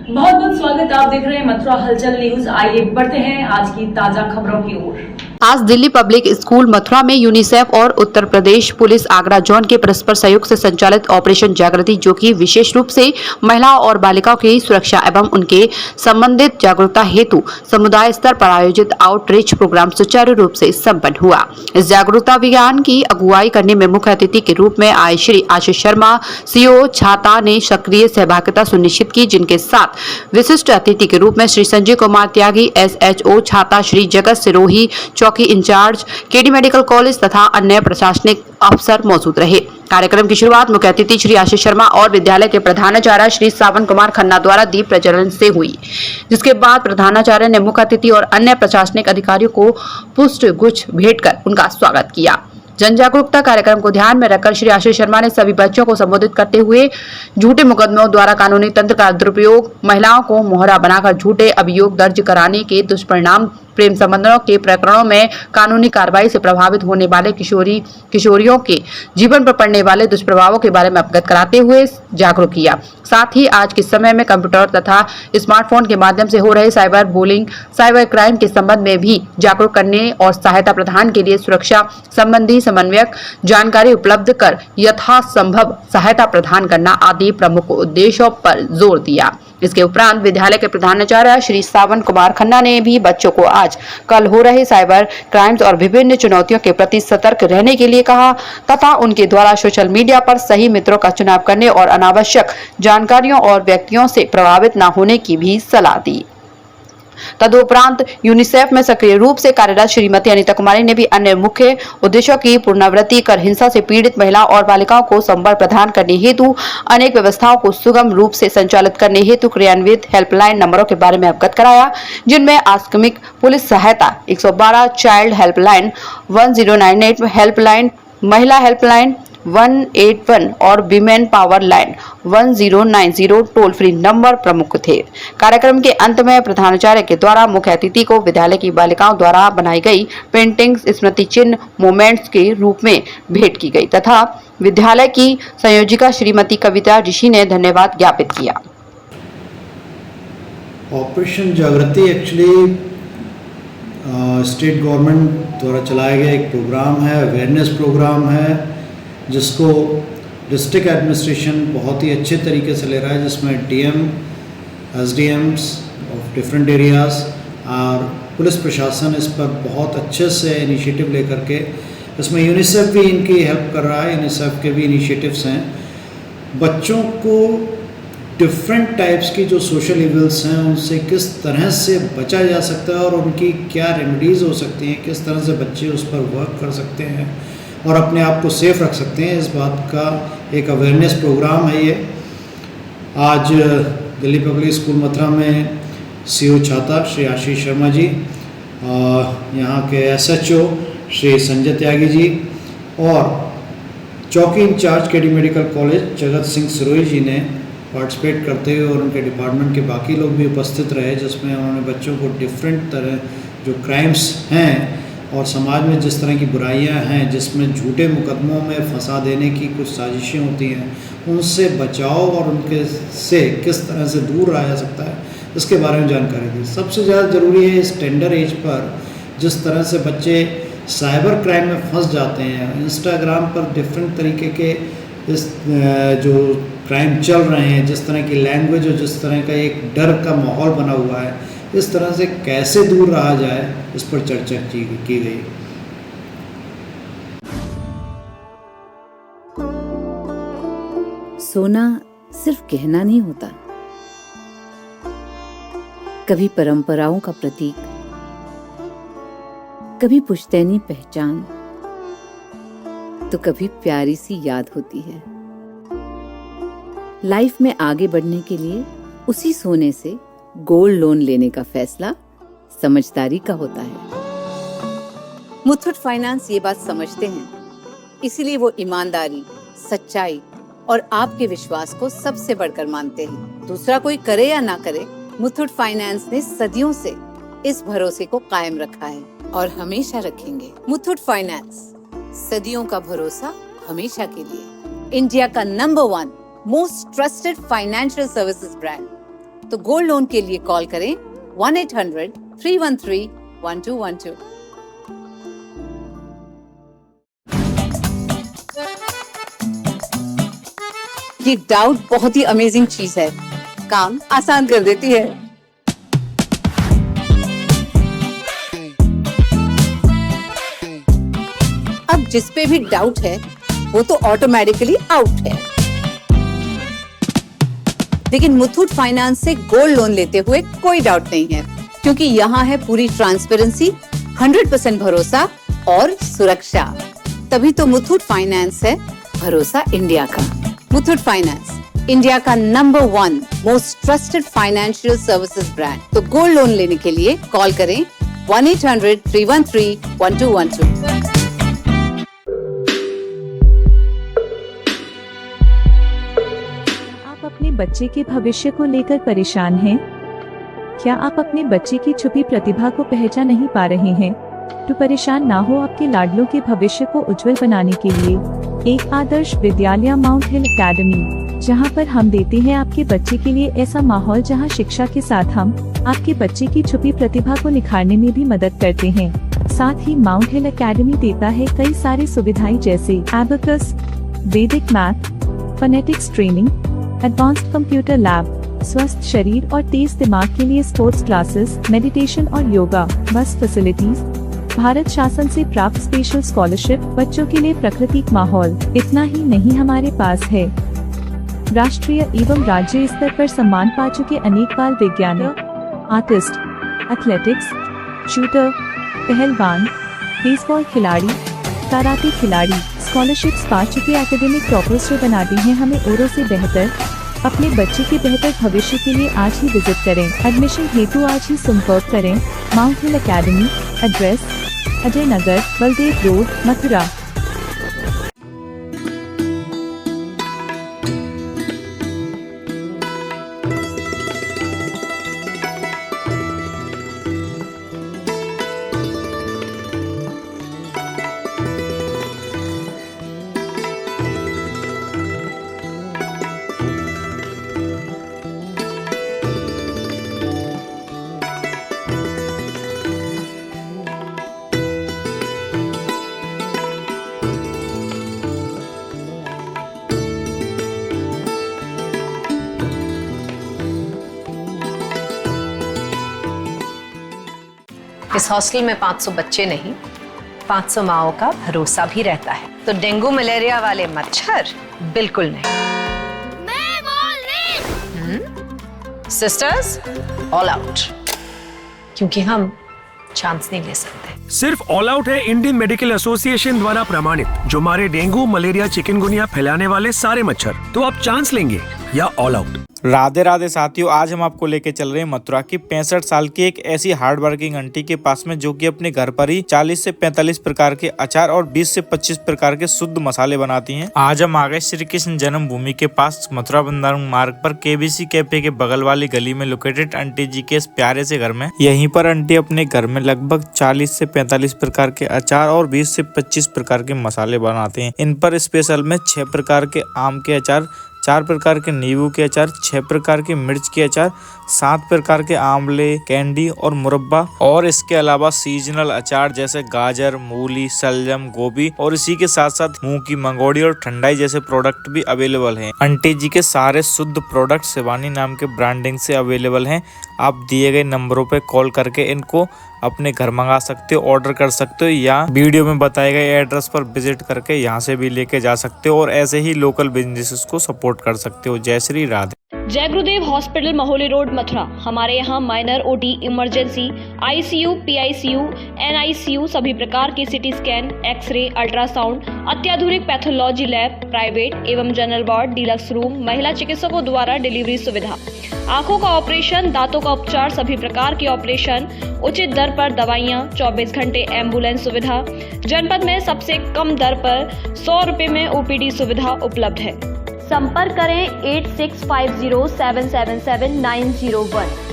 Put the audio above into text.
बहुत बहुत स्वागत। आप देख रहे हैं मथुरा हलचल न्यूज। आइए बढ़ते हैं आज की ताजा खबरों की ओर। आज दिल्ली पब्लिक स्कूल मथुरा में यूनिसेफ और उत्तर प्रदेश पुलिस आगरा जोन के परस्पर सहयोग से संचालित ऑपरेशन जागृति, जो कि विशेष रूप से महिलाओं और बालिकाओं की सुरक्षा एवं उनके संबंधित जागरूकता हेतु समुदाय स्तर पर आयोजित आउटरीच प्रोग्राम सुचारू रूप से संपन्न हुआ। इस जागरूकता अभियान की अगुवाई करने में मुख्य अतिथि के रूप में आए श्री आशीष शर्मा सीओ छाता ने सक्रिय सहभागिता सुनिश्चित की, जिनके साथ विशिष्ट अतिथि के रूप में श्री संजय कुमार त्यागी SHO छाता, श्री जगत सिरोही चौकी इंचार्ज केडी मेडिकल कॉलेज तथा अन्य प्रशासनिक अफसर मौजूद रहे। कार्यक्रम की शुरुआत मुख्य अतिथि श्री आशीष शर्मा और विद्यालय के प्रधानाचार्य श्री सावन कुमार खन्ना द्वारा दीप प्रज्वलन से हुई, जिसके बाद प्रधानाचार्य ने मुख्य अतिथि और अन्य प्रशासनिक अधिकारियों को पुष्प गुच्छ भेंट कर उनका स्वागत किया। जन जागरूकता कार्यक्रम को ध्यान में रखकर श्री आशीष शर्मा ने सभी बच्चों को संबोधित करते हुए झूठे मुकदमों द्वारा कानूनी तंत्र का दुरुपयोग, महिलाओं को मोहरा बनाकर झूठे अभियोग दर्ज कराने के दुष्परिणाम, प्रेम संबंधों के प्रकरणों में कानूनी कार्रवाई से प्रभावित होने वाले किशोरियों के जीवन पर पड़ने वाले दुष्प्रभावों के बारे में अवगत कराते हुए जागरूक किया। साथ ही आज के समय में कंप्यूटर तथा स्मार्टफोन के माध्यम से हो रहे साइबर बुलिंग, साइबर क्राइम के संबंध में भी जागरूक करने और सहायता प्रदान के लिए सुरक्षा संबंधी समन्वयक जानकारी उपलब्ध कर यथासंभव सहायता प्रदान करना आदि प्रमुख उद्देश्यों पर जोर दिया। इसके उपरांत विद्यालय के प्रधानाचार्य श्री सावन कुमार खन्ना ने भी बच्चों को आज कल हो रहे साइबर क्राइम्स और विभिन्न चुनौतियों के प्रति सतर्क रहने के लिए कहा तथा उनके द्वारा सोशल मीडिया पर सही मित्रों का चुनाव करने और अनावश्यक जानकारियों और व्यक्तियों से प्रभावित न होने की भी सलाह दी। तदुपरांत यूनिसेफ में सक्रिय रूप से कार्यरत श्रीमती अनीता कुमारी ने भी अन्य मुख्य उद्देश्यों की पुनरावृत्ति कर हिंसा से पीड़ित महिलाओं और बालिकाओं को संपर्क प्रदान करने हेतु अनेक व्यवस्थाओं को सुगम रूप से संचालित करने हेतु क्रियान्वित हेल्पलाइन नंबरों के बारे में अवगत कराया, जिनमें आकस्मिक पुलिस सहायता 112, चाइल्ड हेल्पलाइन 1098, हेल्पलाइन महिला हेल्पलाइन 181 और women power line 1090 toll free number प्रमुख थे। कार्यक्रम के अंत में प्रधानाचार्य के द्वारा मुख्य अतिथि को विद्यालय की बालिकाओं द्वारा बनाई गई पेंटिंग्स स्मृति चिन्ह मोमेंट्स के रूप में भेंट की गई तथा विद्यालय की संयोजिका श्रीमती कविता ऋषि ने धन्यवाद ज्ञापित किया। ऑपरेशन जागृति एक्चुअली स्टेट गवर्नमेंट द्वारा चलाया गया एक प्रोग्राम है, अवेयरनेस प्रोग्राम है, जिसको डिस्ट्रिक्ट एडमिनिस्ट्रेशन बहुत ही अच्छे तरीके से ले रहा है, जिसमें DM, SDMs of different areas और पुलिस प्रशासन इस पर बहुत अच्छे से इनिशिएटिव लेकर के, इसमें यूनिसेफ भी इनकी हेल्प कर रहा है। यूनिसेफ के भी इनिशिएटिव्स हैं। बच्चों को डिफरेंट टाइप्स की जो सोशल इविल्स हैं उनसे किस तरह से बचा जा सकता है और उनकी क्या रेमेडीज़ हो सकती हैं, किस तरह से बच्चे उस पर वर्क कर सकते हैं और अपने आप को सेफ रख सकते हैं, इस बात का एक अवेयरनेस प्रोग्राम है ये। आज दिल्ली पब्लिक स्कूल मथुरा में CO छाता श्री आशीष शर्मा जी, यहाँ के SHO श्री संजय त्यागी जी और चौकी in charge KD medical college Jagat Singh Sirohi जी ने पार्टिसिपेट करते हुए और उनके डिपार्टमेंट के बाकी लोग भी उपस्थित रहे, जिसमें उन्होंने बच्चों को डिफरेंट तरह जो क्राइम्स हैं और समाज में जिस तरह की बुराइयां हैं, जिसमें झूठे मुकदमों में फंसा देने की कुछ साजिशें होती हैं, उनसे बचाव और उनके से किस तरह से दूर रहा जा सकता है, इसके बारे में जानकारी दी। सबसे ज़्यादा ज़रूरी है इस टेंडर एज पर जिस तरह से बच्चे साइबर क्राइम में फंस जाते हैं, इंस्टाग्राम पर डिफरेंट तरीके के इस जो क्राइम चल रहे हैं, जिस तरह की लैंग्वेज और जिस तरह का एक डर का माहौल बना हुआ है, इस तरह से कैसे दूर रहा जाए, इस पर चर्चा की गई। सोना सिर्फ गहना नहीं होता, कभी परंपराओं का प्रतीक, कभी पुश्तैनी पहचान, तो कभी प्यारी सी याद होती है। लाइफ में आगे बढ़ने के लिए उसी सोने से गोल्ड लोन लेने का फैसला समझदारी का होता है। मुथूट फाइनेंस ये बात समझते हैं, इसीलिए वो ईमानदारी, सच्चाई और आपके विश्वास को सबसे बढ़कर मानते हैं। दूसरा कोई करे या ना करे, मुथूट फाइनेंस ने सदियों से इस भरोसे को कायम रखा है और हमेशा रखेंगे। मुथूट फाइनेंस, सदियों का भरोसा हमेशा के लिए। इंडिया का number 1 most trusted financial services brand. तो गोल्ड लोन के लिए कॉल करें 1-800-313-1212। ये डाउट बहुत ही अमेजिंग चीज है, काम आसान कर देती है। अब जिस पे भी डाउट है वो तो ऑटोमेटिकली आउट है। लेकिन मुथूट फाइनेंस से गोल्ड लोन लेते हुए कोई डाउट नहीं है, क्योंकि यहाँ है पूरी ट्रांसपेरेंसी, 100% भरोसा और सुरक्षा। तभी तो मुथूट फाइनेंस है भरोसा इंडिया का। मुथूट फाइनेंस, इंडिया का number 1 most trusted financial services brand. तो गोल्ड लोन लेने के लिए कॉल करें 1-800-313-1212। आप अपने बच्चे के भविष्य को लेकर परेशान हैं? क्या आप अपने बच्चे की छुपी प्रतिभा को पहचान नहीं पा रहे हैं? तो परेशान ना हो, आपके लाडलों के भविष्य को उज्जवल बनाने के लिए एक आदर्श विद्यालय माउंट हिल एकेडमी, जहां पर हम देते हैं आपके बच्चे के लिए ऐसा माहौल जहां शिक्षा के साथ हम आपके बच्चे की छुपी प्रतिभा को निखारने में भी मदद करते हैं। साथ ही माउंट हिल एकेडमी देता है कई सारी सुविधाएं जैसे एबेकस, वैदिक math, phonetics training, advanced computer lab, स्वस्थ शरीर और तेज दिमाग के लिए स्पोर्ट्स क्लासेस, मेडिटेशन और योगा, बस फैसिलिटीज, भारत शासन से प्राप्त स्पेशल स्कॉलरशिप, बच्चों के लिए प्राकृतिक माहौल। इतना ही नहीं, हमारे पास है राष्ट्रीय एवं राज्य स्तर पर सम्मान पा चुके अनेक बाल वैज्ञानिक, आर्टिस्ट, एथलेटिक्स, शूटर, पहलवान, बेसबॉल खिलाड़ी, कराटे खिलाड़ी, स्कॉलरशिप्स पा चुके एकेडमिक टॉपर्स जो बनाते हैं हमें औरों से बेहतर। अपने बच्चे के बेहतर भविष्य के लिए आज ही विजिट करें। एडमिशन हेतु आज ही संपर्क करें। माउंट हिल academy, address Ajay Nagar, Baldev road, Mathura. इस हॉस्टल में 500 बच्चे नहीं, 500 माओं का भरोसा भी रहता है। तो डेंगू मलेरिया वाले मच्छर बिल्कुल नहीं। मैं बोल रही। सिस्टर्स, ऑल आउट, क्योंकि हम चांस नहीं ले सकते। सिर्फ ऑल आउट है इंडियन मेडिकल एसोसिएशन द्वारा प्रमाणित, जो मारे डेंगू, मलेरिया, चिकनगुनिया फैलाने वाले सारे मच्छर। तो आप चांस लेंगे या ऑल आउट? राधे राधे साथियों, आज हम आपको लेके चल रहे हैं मथुरा की 65 साल की एक ऐसी हार्ड वर्किंग आंटी के पास में, जो कि अपने घर पर ही 40 से 45 प्रकार के अचार और 20 से 25 प्रकार के शुद्ध मसाले बनाती हैं। आज हम आ गए श्री कृष्ण जन्मभूमि के पास मथुरा वृंदावन मार्ग पर केबीसी कैफे के बगल वाली गली में लोकेटेड आंटी जी के इस प्यारे से घर में। यहीं पर आंटी अपने घर में लगभग 40 से 45 प्रकार के अचार और 20 से 25 प्रकार के मसाले बनाते हैं। इन पर स्पेशल में 6 प्रकार के आम के अचार, 4 प्रकार के नींबू के अचार, 6 प्रकार के मिर्च के अचार, 7 प्रकार के आंवले, कैंडी और मुरब्बा, और इसके अलावा सीजनल अचार जैसे गाजर, मूली, सलजम, गोभी, और इसी के साथ साथ मूंग की मंगोड़ी और ठंडाई जैसे प्रोडक्ट भी अवेलेबल हैं। आंटी जी के सारे शुद्ध प्रोडक्ट शिवानी नाम के ब्रांडिंग से अवेलेबल हैं। आप दिए गए नंबरों पे कॉल करके इनको अपने घर मंगा सकते हो, ऑर्डर कर सकते हो, या वीडियो में बताए गए एड्रेस पर विजिट करके यहाँ से भी लेके जा सकते हो, और ऐसे ही लोकल बिजनेसेस को सपोर्ट कर सकते हो। जय श्री राधे। जय गुरुदेव हॉस्पिटल, महोली रोड, मथुरा। हमारे यहाँ minor, OT, emergency, ICU, PICU, NICU, सभी प्रकार के सिटी स्कैन, एक्सरे, अल्ट्रासाउंड, अत्याधुनिक पैथोलॉजी लैब, प्राइवेट एवं जनरल वार्ड, डीलक्स रूम, महिला चिकित्सकों द्वारा डिलीवरी सुविधा, आंखों का ऑपरेशन, दांतों का उपचार, सभी प्रकार के ऑपरेशन, उचित दर पर दवाइयाँ, 24 घंटे एम्बुलेंस सुविधा। जनपद में सबसे कम दर पर 100 रुपए में ओपीडी सुविधा उपलब्ध है। संपर्क करें 8650777901।